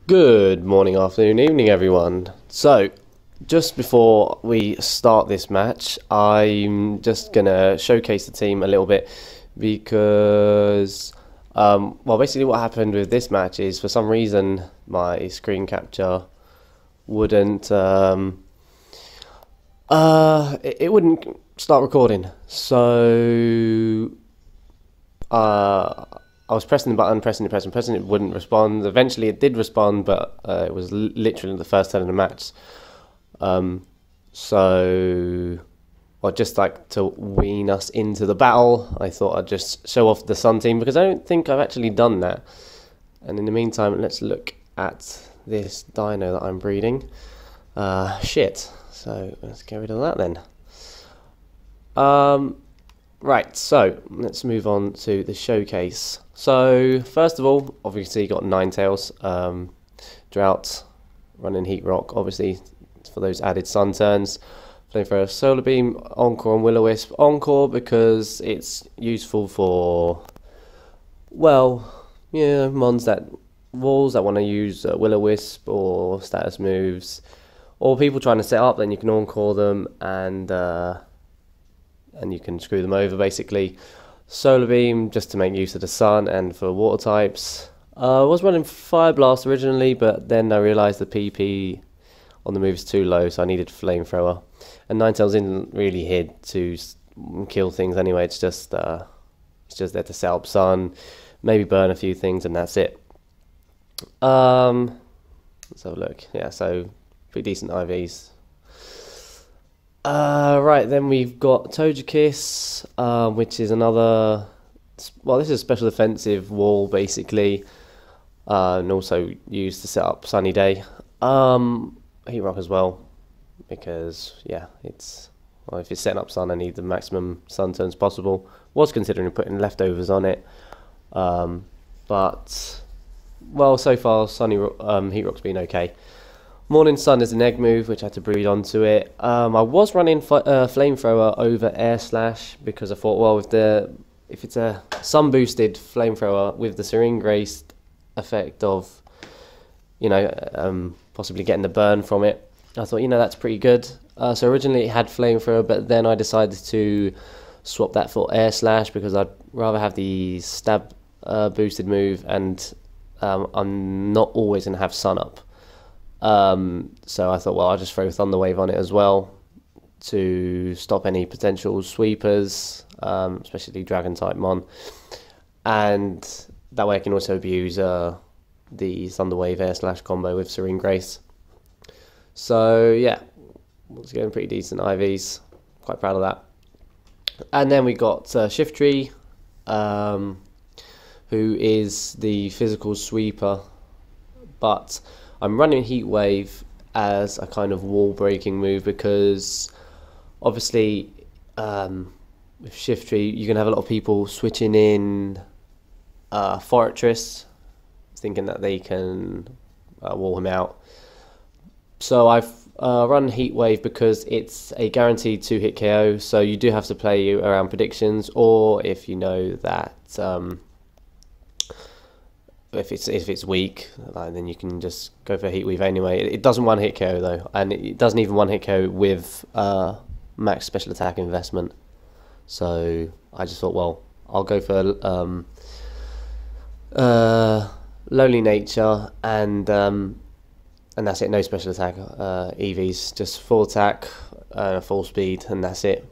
Good morning, afternoon, evening, everyone. So, just before we start this match, I'm just gonna showcase the team a little bit because, well, basically what happened with this match is for some reason my screen capture wouldn't, it wouldn't start recording. So, I was pressing the button, pressing it, wouldn't respond. Eventually it did respond, but it was literally the first turn of the match. So I'd just like to wean us into the battle. I thought I'd just show off the Sun team because I don't think I've actually done that. And in the meantime, let's look at this dino that I'm breeding. Shit. So let's get rid of that then. Right, so let's move on to the showcase. So first of all, obviously you got Ninetales, Drought, running Heat Rock, obviously for those added sun turns. Flamethrower, Solar Beam, Encore and Will-O-Wisp. Encore because it's useful for, well, yeah, mons that walls that want to use Will-O-Wisp or status moves, or people trying to set up. Then you can Encore them and you can screw them over basically. Solar Beam just to make use of the sun and for water types. I was running Fire Blast originally, but then I realised the PP on the move is too low, so I needed Flamethrower. And Ninetales isn't really here to kill things anyway. It's just there to set up sun, maybe burn a few things, and that's it. Let's have a look. Yeah, so pretty decent IVs. Right, then we've got Togekiss, which is another, well, this is a special defensive wall basically, and also used to set up Sunny Day. Heat Rock as well, because yeah, it's, well, if it's setting up sun, I need the maximum sun turns possible. Was considering putting leftovers on it, but well, so far Heat Rock's been okay. Morning Sun is an egg move, which I had to breed onto it. I was running Flamethrower over Air Slash because I thought, well, if it's a sun boosted Flamethrower with the Serene Grace effect of, you know, possibly getting the burn from it, I thought, you know, that's pretty good. So originally it had Flamethrower, but then I decided to swap that for Air Slash because I'd rather have the stab boosted move, and I'm not always going to have sun up. So I thought, well, I'll just throw Thunder Wave on it as well to stop any potential sweepers, especially Dragon type mon, and that way I can also abuse the Thunder Wave Air Slash combo with Serene Grace. So yeah, it's getting pretty decent IVs. Quite proud of that. And then we got Shiftry, who is the physical sweeper, but I'm running Heat Wave as a kind of wall breaking move because obviously with Shiftry you can have a lot of people switching in Fortress thinking that they can wall him out. So I've run Heat Wave because it's a guaranteed 2-hit KO, so you do have to play around predictions, or if you know that if it's weak, then you can just go for Heat Wave anyway. It doesn't one-hit KO though, and it doesn't even one-hit KO with max special attack investment. So I just thought, well, I'll go for Lonely Nature, and that's it. No special attack EVs, just full attack, full speed, and that's it.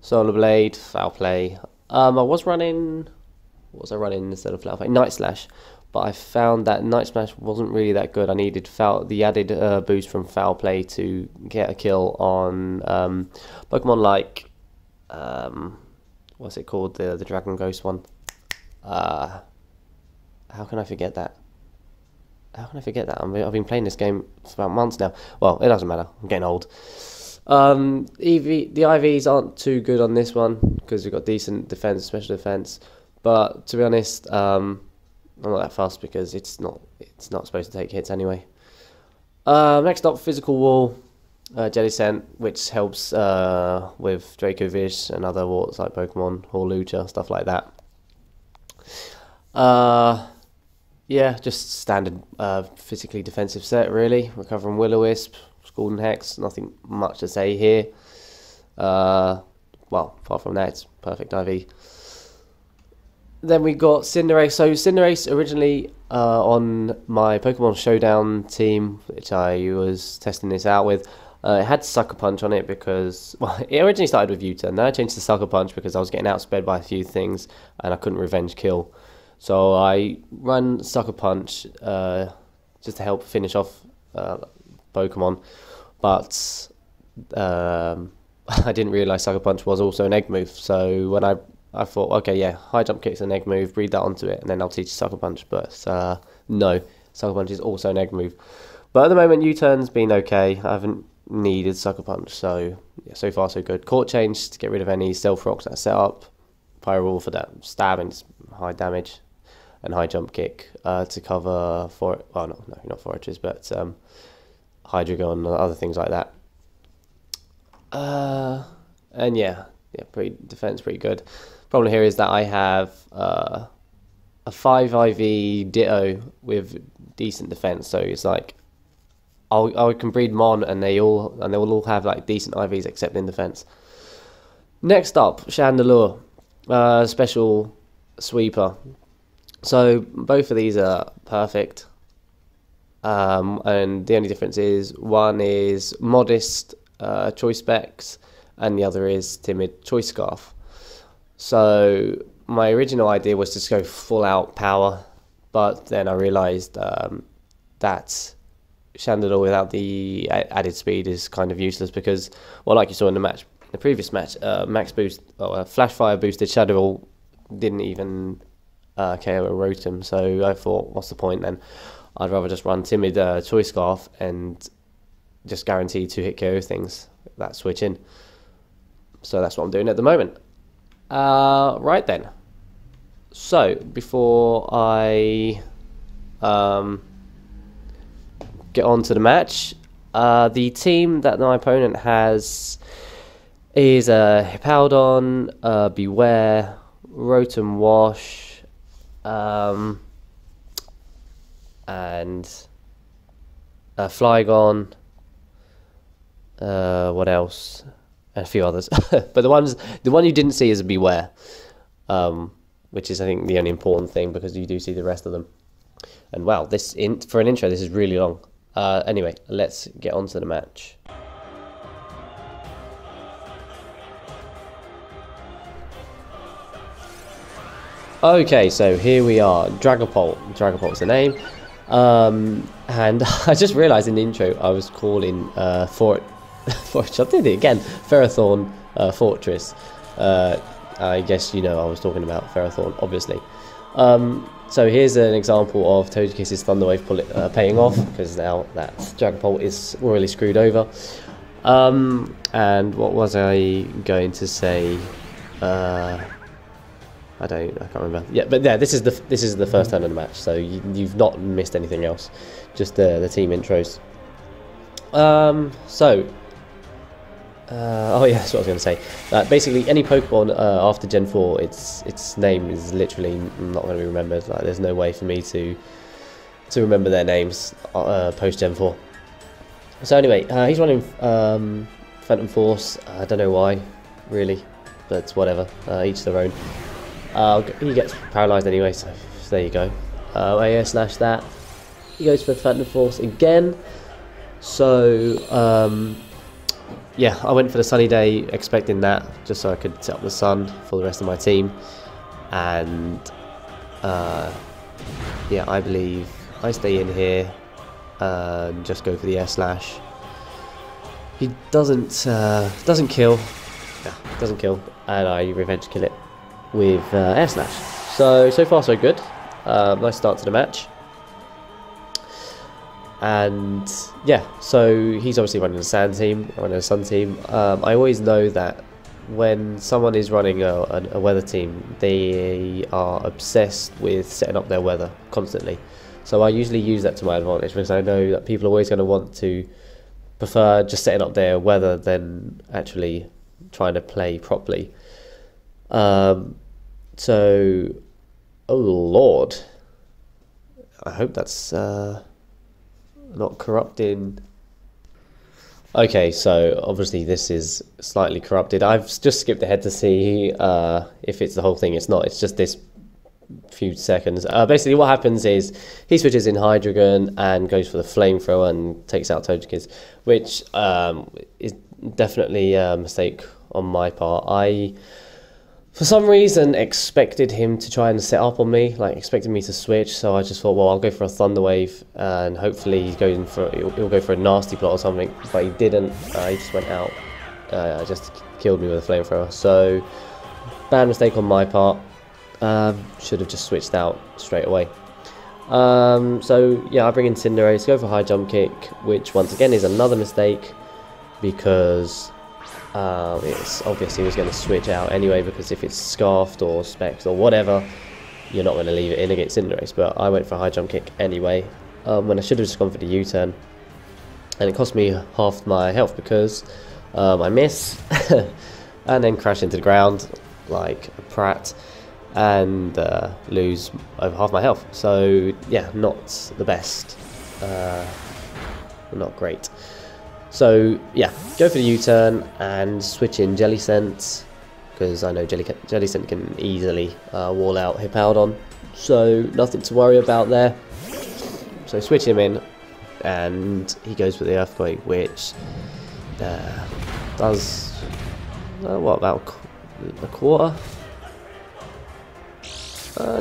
Solar Blade, Foul Play. I was running, what was I running instead of Foul Play? Night Slash. But I found that Night Smash wasn't really that good. I needed the added boost from Foul Play to get a kill on Pokemon like, what's it called, the Dragon Ghost one? How can I forget that? How can I forget that? I've been playing this game for about months now. Well, it doesn't matter. I'm getting old. The IVs aren't too good on this one because we've got decent defense, special defense. But to be honest, I'm not that fast because it's not supposed to take hits anyway. Next up, Physical Wall, Jelly Scent, which helps with Dracovish and other water type Pokemon, Horlucha, stuff like that. yeah, just standard physically defensive set, really. Recovering Will-O-Wisp, Scald and Hex, nothing much to say here. Well, apart from that, it's perfect IV. Then we got Cinderace. So Cinderace originally on my Pokemon Showdown team, which I was testing this out with, it had Sucker Punch on it because, well, it originally started with U-Turn. Then I changed to Sucker Punch because I was getting outsped by a few things and I couldn't Revenge Kill. So I run Sucker Punch just to help finish off Pokemon. But I didn't realise Sucker Punch was also an egg move. So when I thought, okay, yeah, High Jump Kick's an egg move, breed that onto it, and then I'll teach Sucker Punch. But no, Sucker Punch is also an egg move. But at the moment, U-Turn's been okay. I haven't needed Sucker Punch, so yeah, so far so good. Court Change to get rid of any Stealth Rocks that are set up. Pyro Roll for that stab and high damage. And High Jump Kick to cover for, well, no, not Forages, but Hydreigon and other things like that. And yeah, pretty defense pretty good. Problem here is that I have a 5 IV Ditto with decent defense, so it's like I can breed Mon and they will all have like decent IVs except in defense. Next up, Chandelure, special sweeper. So both of these are perfect, and the only difference is one is modest choice specs and the other is timid choice scarf. So my original idea was to just go full out power, but then I realised that Chandelure without the added speed is kind of useless because, well, like you saw in the previous match, max boost, flash fire boosted Chandelure didn't even KO a Rotom, so I thought, what's the point then? I'd rather just run timid choice scarf and just guarantee to hit KO things that switch in. So that's what I'm doing at the moment. Right then. So before I get on to the match, the team that my opponent has is Hippowdon, Beware, Rotom Wash, and Flygon, what else? And a few others. But the one you didn't see is a Beware, which is I think the only important thing because you do see the rest of them. And wow, for an intro, this is really long. Anyway, let's get on to the match. Okay, so here we are, Dragapult. Dragapult's the name. And I just realised in the intro I was calling Fortress, I did it again, Ferrothorn Fortress. I guess you know I was talking about Ferrothorn, obviously. So here's an example of Toadkiss's Thunder Wave paying off, because now that Dragapult is royally screwed over. And what was I going to say? I can't remember. Yeah, but yeah, this is the first turn of the match, so you've not missed anything else, just the team intros. Oh yeah, that's what I was going to say. Basically, any Pokemon after Gen 4, its name is literally not going to be remembered. Like, there's no way for me to remember their names post Gen 4. So anyway, he's running Phantom Force. I don't know why, really, but whatever. Each their own. He gets paralysed anyway, so there you go. AS slash that. He goes for Phantom Force again. So yeah, I went for the Sunny Day expecting that, just so I could set up the sun for the rest of my team. And yeah, I believe I stay in here and just go for the air slash. He doesn't kill. Yeah, doesn't kill, and I revenge kill it with air slash. So far so good. Nice start to the match. And yeah, so he's obviously running a sand team, running a sun team. I always know that when someone is running a weather team, they are obsessed with setting up their weather constantly. So I usually use that to my advantage, because I know that people are always going to want to prefer just setting up their weather than actually trying to play properly. So, oh lord, I hope that's not corrupting. Okay, so obviously this is slightly corrupted. I've just skipped ahead to see if it's the whole thing. It's not, it's just this few seconds. Basically what happens is he switches in Hydreigon and goes for the flamethrower and takes out Togekiss, which is definitely a mistake on my part. I, for some reason, expected him to try and set up on me, like expected me to switch, so I just thought, well, I'll go for a Thunder Wave and hopefully he'll go for a Nasty Plot or something, but he didn't. He just went out, just killed me with a flamethrower, so bad mistake on my part. Should have just switched out straight away. So yeah, I bring in Cinderace, go for High Jump Kick, which once again is another mistake because it's obvious he was going to switch out anyway, because if it's Scarfed or Specs or whatever, you're not going to leave it in against Cinderace, but I went for a High Jump Kick anyway, when I should have just gone for the U-turn, and it cost me half my health because I miss and then crash into the ground like a prat and lose over half my health. So yeah, not the best, not great. So yeah, go for the U-turn and switch in Jellicent, because I know Jellicent can easily wall out Hippowdon, so nothing to worry about there. So switch him in, and he goes for the Earthquake, which does what, about a quarter?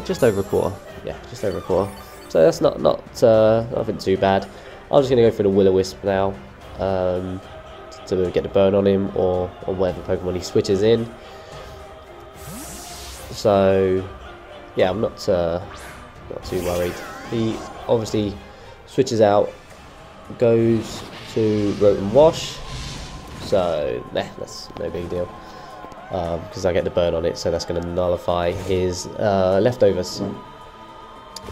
Just over a quarter. Yeah, just over a quarter. So that's not nothing too bad. I'm just gonna go for the Will-O-Wisp now, to get the burn on him or on whatever Pokemon he switches in. So yeah, I'm not too worried. He obviously switches out, goes to Rotom Wash, so that's no big deal, because I get the burn on it, so that's going to nullify his leftovers,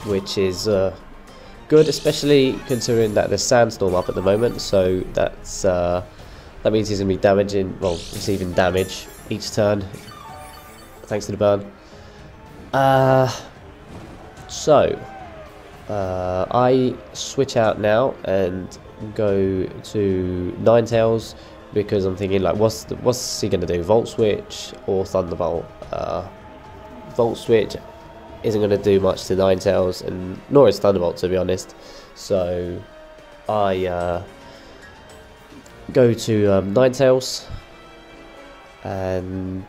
which is good, especially considering that there's Sandstorm up at the moment, so that's that means he's going to be receiving damage each turn thanks to the burn. So I switch out now and go to Ninetales, because I'm thinking, like, what's he gonna do? Volt Switch or Thunderbolt? Volt Switch isn't gonna do much to Ninetales, and nor is Thunderbolt, to be honest. So I go to Ninetales and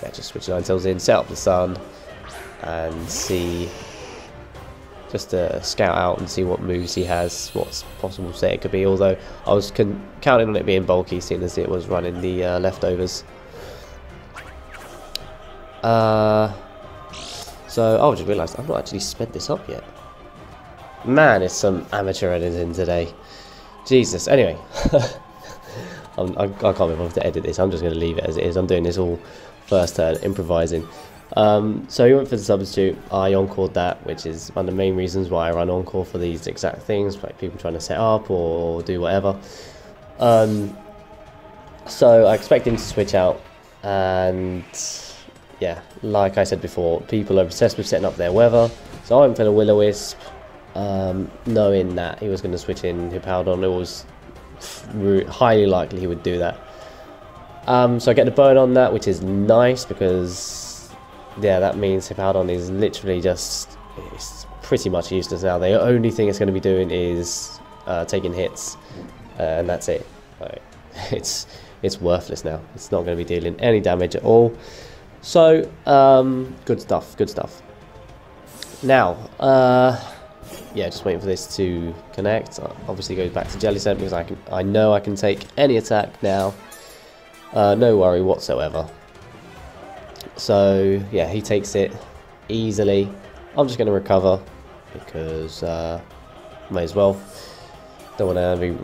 yeah, just switch Ninetales in, set up the Sun, and see, just to scout out and see what moves he has, what's possible set it could be, although I was counting on it being bulky, seeing as it was running the leftovers. So I just realised I've not actually sped this up yet. Man, it's some amateur editing today. Jesus. Anyway, I can't remember to edit this. I'm just going to leave it as it is. I'm doing this all first turn, improvising. So he went for the substitute. I encored that, which is one of the main reasons why I run encore for these exact things, like people trying to set up or do whatever. So I expect him to switch out, and yeah, like I said before, people are obsessed with setting up their weather. So I went for the Will-O-Wisp, knowing that he was going to switch in Hippowdon. It was highly likely he would do that. So I get the burn on that, which is nice, because yeah, that means Hippowdon is literally just, it's pretty much useless now. The only thing it's going to be doing is taking hits, and that's it. Like, it's worthless now. It's not going to be dealing any damage at all. So good stuff, good stuff. Now yeah, just waiting for this to connect. Obviously goes back to Jellicent, because I know I can take any attack now, no worry whatsoever. So yeah, he takes it easily. I'm just going to recover, because may as well. Don't want to be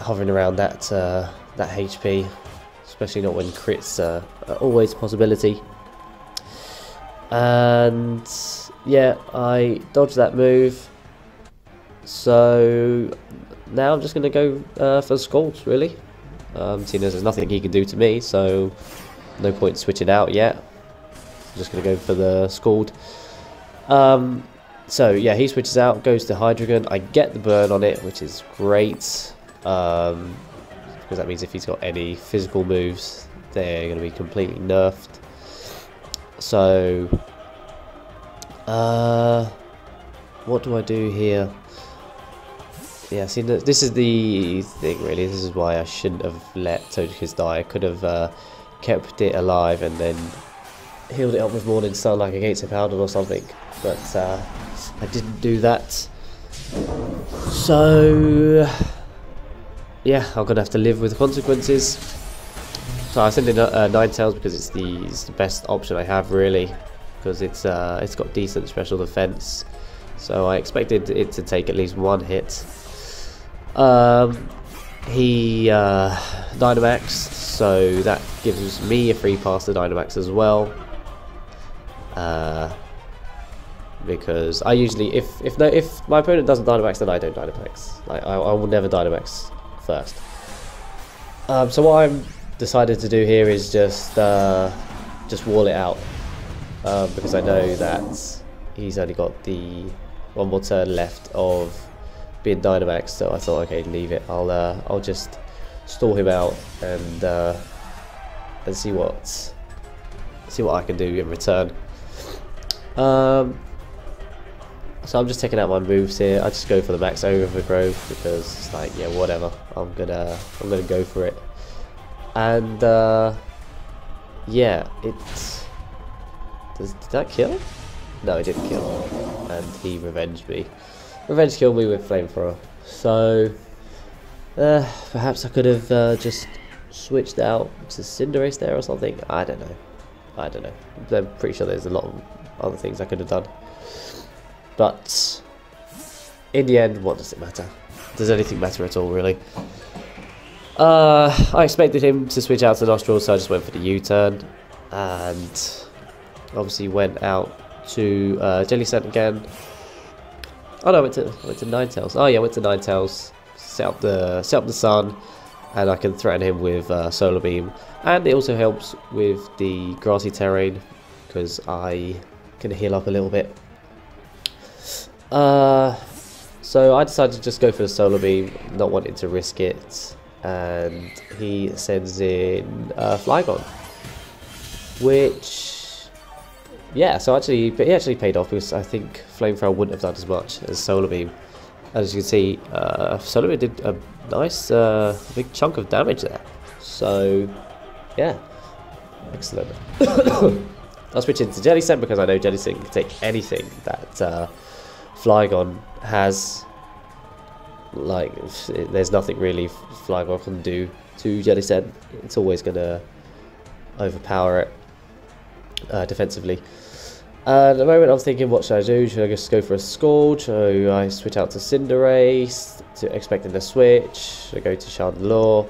hovering around that HP, especially not when crits are always a possibility. And yeah, I dodged that move. So now I'm just going to go for Scalds, really. Seeing as there's nothing he can do to me, so no point switching out yet. I'm just going to go for the Scald. So yeah, he switches out, goes to Hydreigon. I get the burn on it, which is great. Because that means if he's got any physical moves, they're going to be completely nerfed. So, what do I do here? Yeah, see, this is the thing, really. This is why I shouldn't have let Togekiss die. I could have kept it alive and then healed it up with Morning Sun like against a Powder or something. But I didn't do that. So, yeah, I'm going to have to live with the consequences. So I sent in Ninetales because it's the best option I have, really. Because it's got decent special defense. So I expected it to take at least one hit. He Dynamax, so that gives me a free pass to Dynamax as well. Because I usually, if my opponent doesn't Dynamax, then I don't Dynamax. Like I will never Dynamax first. So what I'm decided to do here is just wall it out, because I know that he's only got the one more turn left of being Dynamax. So I thought, okay, leave it. I'll just stall him out and see what I can do in return. So I'm just taking out my moves here. I just go for the max overgrowth because it's like, yeah, whatever. I'm gonna go for it. And yeah, did that kill? No, it didn't kill. And he revenge killed me with Flamethrower. So perhaps I could have just switched out to Cinderace there or something. I don't know. I'm pretty sure there's a lot of other things I could have done. But in the end, what does it matter? Does anything matter at all, really? I expected him to switch out to Nostrils, so I just went for the U-turn. And obviously went out to Jellicent again. Oh no, I went to Ninetales. Oh yeah, I went to Ninetales. Set up the sun, and I can threaten him with Solar Beam. And it also helps with the grassy terrain because I can heal up a little bit. So I decided to just go for the Solar Beam, not wanting to risk it, and he sends in Flygon, which, yeah, so he actually paid off because I think Flamethrower wouldn't have done as much as Solar Beam. As you can see, Solar Beam did a nice big chunk of damage there. So yeah, excellent. I'll switch into Jellicent because I know Jellicent can take anything that Flygon has. Like, there's nothing really Flygon can do to Jellicent. It's always going to overpower it defensively. At the moment I'm thinking, what should I do? Should I just go for a Scald? Should I switch out to Cinderace, expecting a switch? Should I go to Chandelure?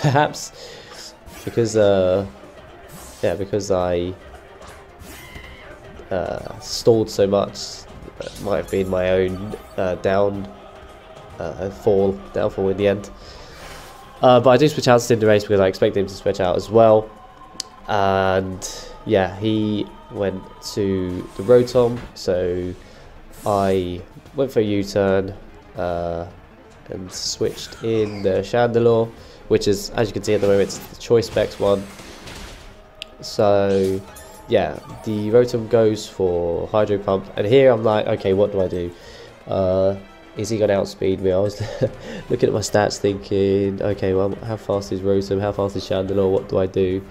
Perhaps because because I stalled so much, that might have been my own downfall in the end. But I do switch out to Cinderace because I expect him to switch out as well. And yeah, he went to the Rotom, so I went for a U-turn and switched in the Chandelure, which is, as you can see at the moment, it's the Choice Specs one. So yeah, the Rotom goes for Hydro Pump, and here I'm like, okay, what do I do? Is he going to outspeed me? I was looking at my stats thinking, okay, well, how fast is Rotom? How fast is Chandelure? What do I do?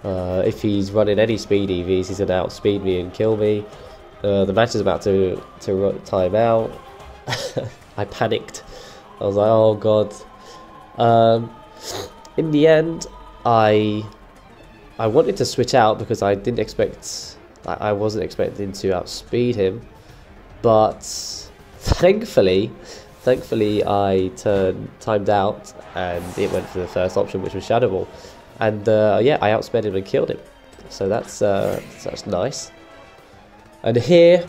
If he's running any speed EVs, he's going to outspeed me and kill me. The match is about to time out. I panicked. I was like, oh god. In the end, I wanted to switch out because I didn't expect, I wasn't expecting to outspeed him, but thankfully I timed out and it went for the first option, which was Shadow Ball, and yeah, I outsped him and killed him. So that's nice. And here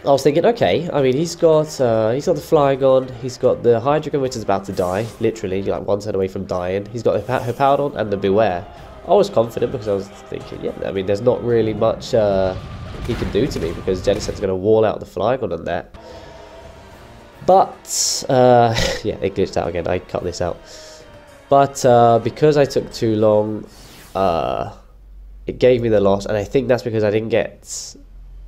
I was thinking, okay, I mean, he's got the Flygon, he's got the Hydreigon, which is about to die, literally like one turn away from dying. He's got the Hippowdon and the Beware. I was confident because I was thinking, yeah, I mean, there's not really much he can do to me, because Geneset's going to wall out the Flygon on that. But, yeah, it glitched out again. I cut this out. But because I took too long, it gave me the loss. And I think that's because I didn't get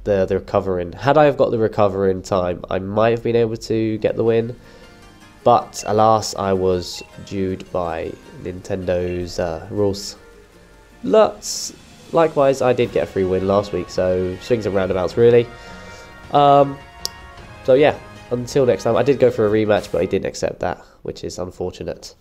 the recover in. Had I have got the recover in time, I might have been able to get the win. But alas, I was duped by Nintendo's rules. Likewise, I did get a free win last week, so swings and roundabouts really. So yeah, until next time. I did go for a rematch, but I didn't accept that, which is unfortunate.